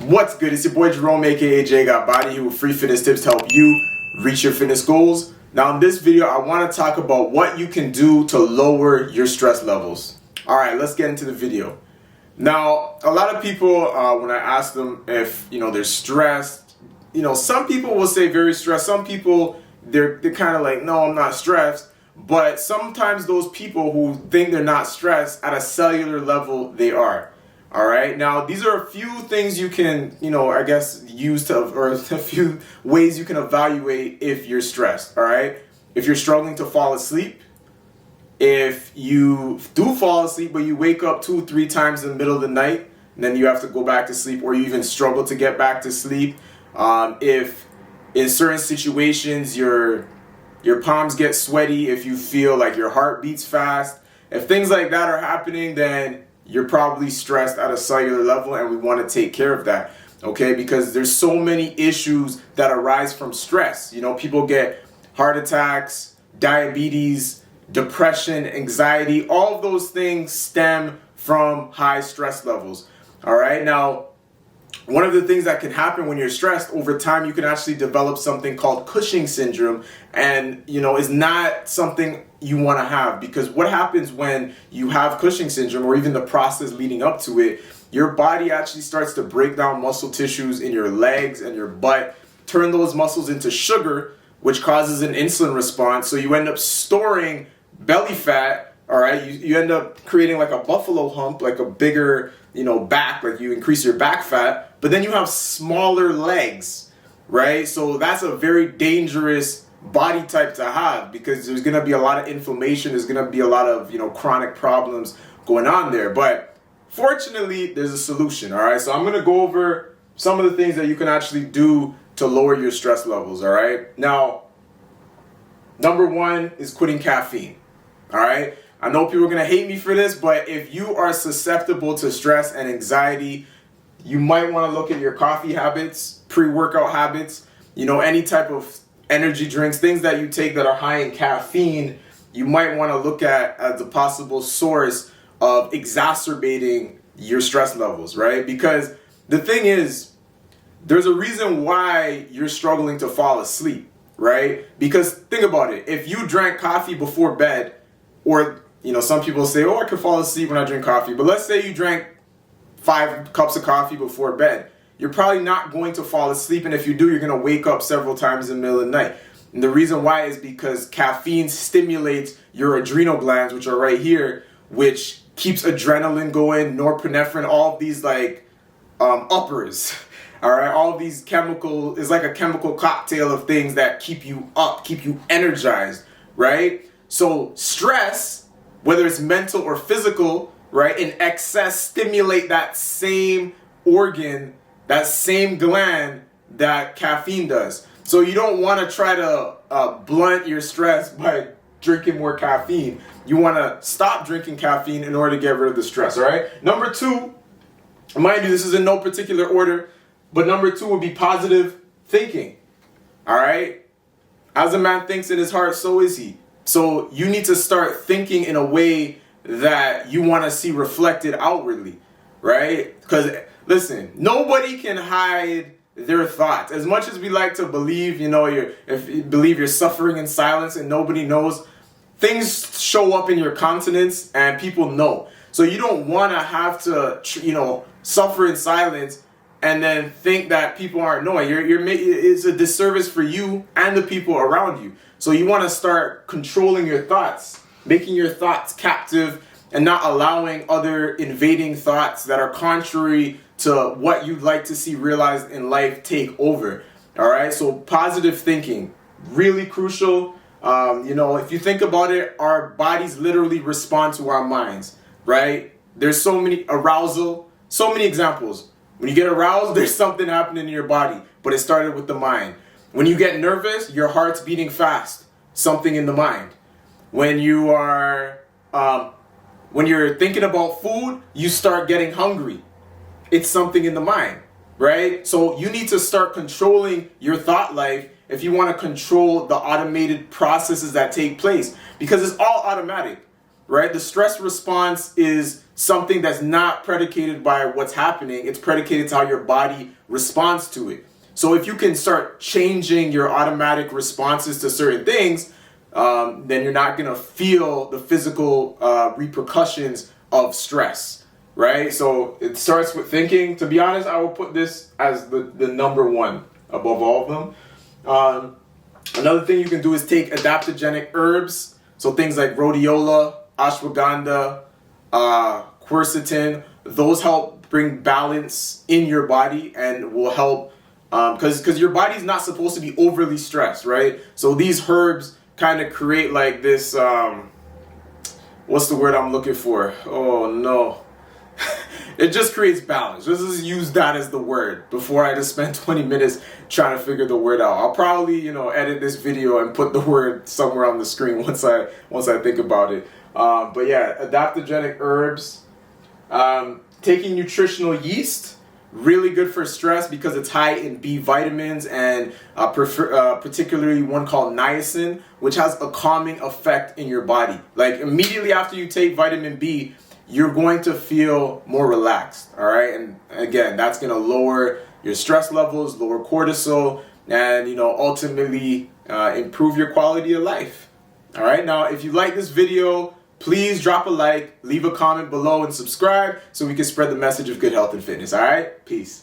What's good? It's your boy Jerome, aka J Got Body, here with free fitness tips to help you reach your fitness goals. Now in this video, I want to talk about what you can do to lower your stress levels. Alright, let's get into the video. Now, a lot of people, when I ask them if, they're stressed, some people will say very stressed. Some people, they're kind of like, no, I'm not stressed. But sometimes those people who think they're not stressed, at a cellular level, they are. All right. Now, these are a few things you can, use or a few ways you can evaluate if you're stressed. All right. If you're struggling to fall asleep, if you do fall asleep, but you wake up 2-3 times in the middle of the night, and then you have to go back to sleep, or you even struggle to get back to sleep. If in certain situations your palms get sweaty, if you feel like your heart beats fast, if things like that are happening, then you're probably stressed at a cellular level, and we want to take care of that, okay? Because there's so many issues that arise from stress. People get heart attacks, diabetes, depression, anxiety. All of those things stem from high stress levels, all right? Now, one of the things that can happen when you're stressed, over time you can actually develop something called Cushing syndrome, and is not something you want to have, because what happens when you have Cushing syndrome, or even the process leading up to it, your body actually starts to break down muscle tissues in your legs and your butt, turn those muscles into sugar, which causes an insulin response. So you end up storing belly fat. All right, you end up creating like a buffalo hump, like a bigger, back, like you increase your back fat, but then you have smaller legs, right? So that's a very dangerous body type to have, because there's going to be a lot of inflammation, there's going to be a lot of, chronic problems going on there. But fortunately, there's a solution, all right? So I'm going to go over some of the things that you can actually do to lower your stress levels, all right? Now, number one is quitting caffeine, all right? I know people are going to hate me for this, but if you are susceptible to stress and anxiety, you might want to look at your coffee habits, pre-workout habits, any type of energy drinks, things that you take that are high in caffeine. You might want to look at as a possible source of exacerbating your stress levels, right? Because the thing is, there's a reason why you're struggling to fall asleep, right? Because think about it. If you drank coffee before bed, or some people say, oh, I can fall asleep when I drink coffee. But let's say you drank 5 cups of coffee before bed. You're probably not going to fall asleep. And if you do, you're going to wake up several times in the middle of the night. And the reason why is because caffeine stimulates your adrenal glands, which are right here, which keeps adrenaline going, norepinephrine, all of these uppers. All right, all of these chemical is like a chemical cocktail of things that keep you up, keep you energized, right? So stress, whether it's mental or physical, right, in excess stimulate that same organ, that same gland that caffeine does. So you don't want to try to blunt your stress by drinking more caffeine. You want to stop drinking caffeine in order to get rid of the stress, all right? Number 2, mind you, this is in no particular order, but number 2 would be positive thinking, all right? As a man thinks in his heart, so is he. So you need to start thinking in a way that you want to see reflected outwardly, right? Because listen, nobody can hide their thoughts. As much as we like to believe, if you believe you're suffering in silence and nobody knows, things show up in your countenance and people know. So you don't want to have to, suffer in silence and then think that people aren't knowing. It's a disservice for you and the people around you. So you want to start controlling your thoughts, making your thoughts captive, and not allowing other invading thoughts that are contrary to what you'd like to see realized in life take over. All right. So positive thinking, really crucial. If you think about it, our bodies literally respond to our minds, right? There's so many arousal, so many examples. When you get aroused, there's something happening in your body, but it started with the mind. When you get nervous, your heart's beating fast, something in the mind. When you are, when you're thinking about food, you start getting hungry. It's something in the mind, right? So you need to start controlling your thought life if you want to control the automated processes that take place, because it's all automatic. right? The stress response is something that's not predicated by what's happening. It's predicated to how your body responds to it. So if you can start changing your automatic responses to certain things, then you're not going to feel the physical repercussions of stress, right? So it starts with thinking. To be honest, I will put this as the number one above all of them. Another thing you can do is take adaptogenic herbs. So things like rhodiola, ashwagandha, quercetin. Those help bring balance in your body and will help because your body's not supposed to be overly stressed, right? So these herbs kind of create like this, what's the word I'm looking for? Oh no. It just creates balance. Just use that as the word before I just spend 20 minutes trying to figure the word out. I'll probably, edit this video and put the word somewhere on the screen once I think about it. But yeah, adaptogenic herbs. Taking nutritional yeast, really good for stress because it's high in B vitamins and particularly one called niacin, which has a calming effect in your body. Like immediately after you take vitamin B, you're going to feel more relaxed, all right? And again, that's going to lower your stress levels, lower cortisol, and ultimately improve your quality of life. All right, now if you like this video, please drop a like, leave a comment below, and subscribe so we can spread the message of good health and fitness. All right, peace.